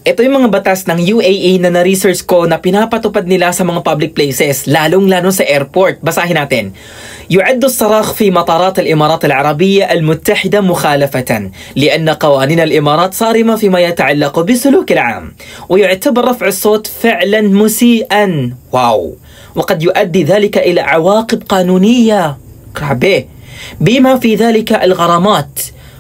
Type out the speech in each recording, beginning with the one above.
Ito yung mga batas ng UAE na na-research ko na pinapatupad nila sa mga public places, lalong-lalo sa airport. Basahin natin. يعد الصراخ في مطارات الإمارات العربية المتحدة مخالفة لأن قوانين الإمارات صارمة فيما يتعلق بالسلوك العام ويعتبر رفع الصوت فعلا مسيئا واو وقد يؤدي ذلك إلى عواقب قانونية كرابي بما في ذلك الغرامات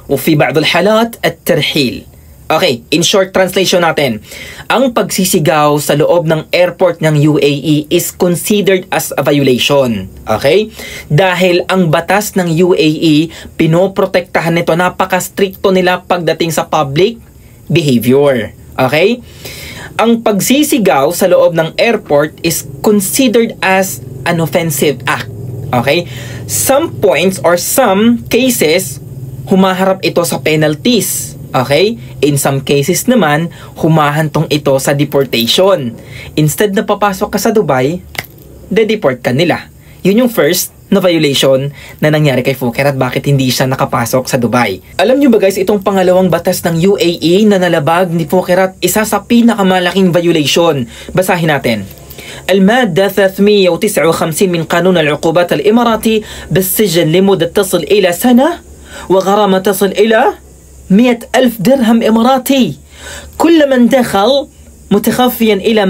وفي بعض الحالات الترحيل. Okay, in short translation natin, ang pagsisigaw sa loob ng airport ng UAE is considered as a violation. Okay? Dahil ang batas ng UAE, pinoprotektahan nito, napaka-stricto nila pagdating sa public behavior. Okay? Ang pagsisigaw sa loob ng airport is considered as an offensive act. Okay? Some points or some cases, humaharap ito sa penalties. Okay? In some cases naman, humahantong ito sa deportation. Instead na papasok ka sa Dubai, de-deport ka nila. Yun yung first na violation na nangyari kay Phuket at bakit hindi siya nakapasok sa Dubai. Alam nyo ba guys, itong pangalawang batas ng UAE na nalabag ni Phuket, isa sa pinakamalaking violation. Basahin natin. المادة 359 من قانون العقوبات الإماراتي بالسجن لمدة تصل إلى سنة وغرامة تصل إلى 100,000 درهم إماراتي كل من دخل متخفيا إلى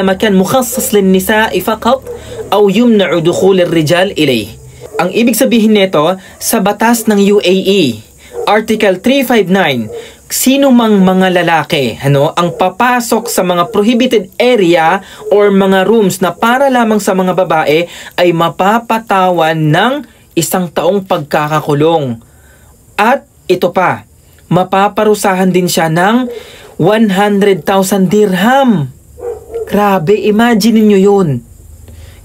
مكان مخصص للنساء فقط أو يمنع دخول الرجال إليه. Ang ibig sabihin nito sa batas ng UAE, Article 359, sino mang mga lalaki ang papasok sa mga prohibited area or mga rooms na para lamang sa mga babae ay mapapatawan ng 1 taong pagkakakulong. At ito pa, mapaparusahan din siya ng 100,000 dirham. Grabe, imagine niyo yun.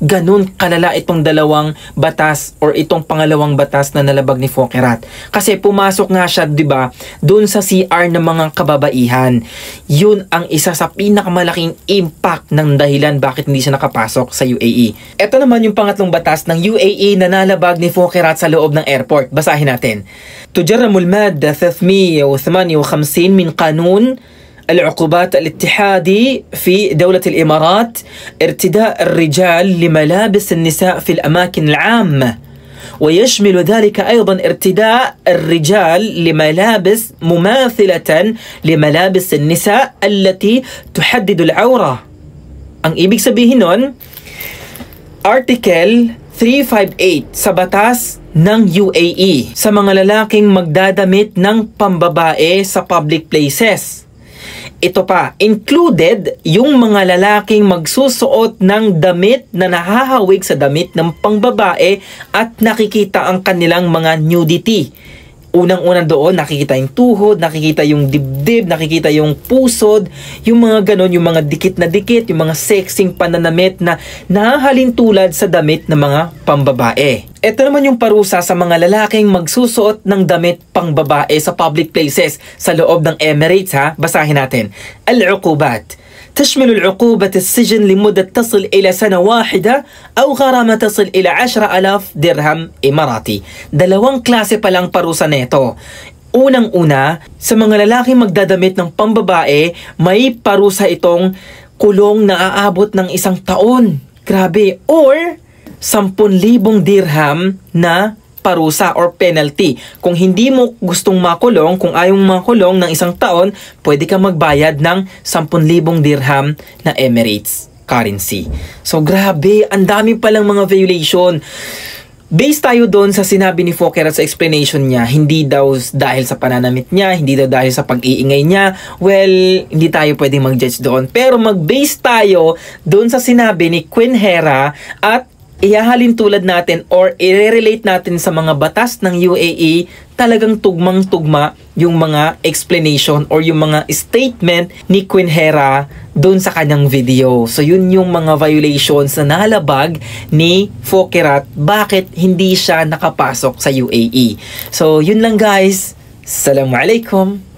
Ganun kalala itong dalawang batas or itong pangalawang batas na nalabag ni Phuket. Kasi pumasok nga siya, di ba, doon sa CR ng mga kababaihan. Yun ang isa sa pinakamalaking impact ng dahilan bakit hindi siya nakapasok sa UAE. Ito naman yung pangatlong batas ng UAE na nalabag ni Phuket sa loob ng airport. Basahin natin. تجرم المادة 358 من قانون العقوبات الاتحادي في دولة الإمارات ارتداء الرجال لملابس النساء في الأماكن العامة ويشمل ذلك أيضا ارتداء الرجال لملابس مماثلة لملابس النساء التي تحدد العورة. Ang ibig sabihin nun, Article 358 sa batas ng UAE sa mga lalaking magdadamit ng pambabae sa public places. Ito pa, included yung mga lalaking magsusuot ng damit na nahahawig sa damit ng pangbabae at nakikita ang kanilang mga nudity. Unang-unang doon, nakikita yung tuhod, nakikita yung dibdib, nakikita yung pusod, yung mga ganon, yung mga dikit na dikit, yung mga sexing pananamit na nahahalin tulad sa damit ng mga pambabae. Ito naman yung parusa sa mga lalaking magsusuot ng damit pangbabae sa public places sa loob ng Emirates ha. Basahin natin. Al-uqubat. تشمل العقوبة السجن لمدة تصل إلى سنة واحدة أو غرامة تصل إلى 10,000 درهم إماراتي. Dalawang klase palang parusa nito. Unang-una, sa mga lalaking magdadamit ng pambabae, may parusa itong kulong na aabot ng 1 taon. Grabe. Or 10,000 dirham na parusa or penalty. Kung hindi mo gustong makulong, kung ayaw mong makulong ng 1 taon, pwede kang magbayad ng 10,000 dirham na Emirates currency. So grabe, ang dami palang mga violation. Based tayo doon sa sinabi ni Phuket sa explanation niya, hindi daw dahil sa pananamit niya, hindi daw dahil sa pag-iingay niya. Well, hindi tayo pwedeng mag-judge doon. Pero mag-base tayo doon sa sinabi ni Queen Hera at ihahalin tulad natin or i-relate natin sa mga batas ng UAE, talagang tugmang-tugma yung mga explanation or yung mga statement ni Queen Hera doon sa kanyang video. So yun yung mga violations na nalabag ni Phuket, bakit hindi siya nakapasok sa UAE. So yun lang guys. Assalamualaikum.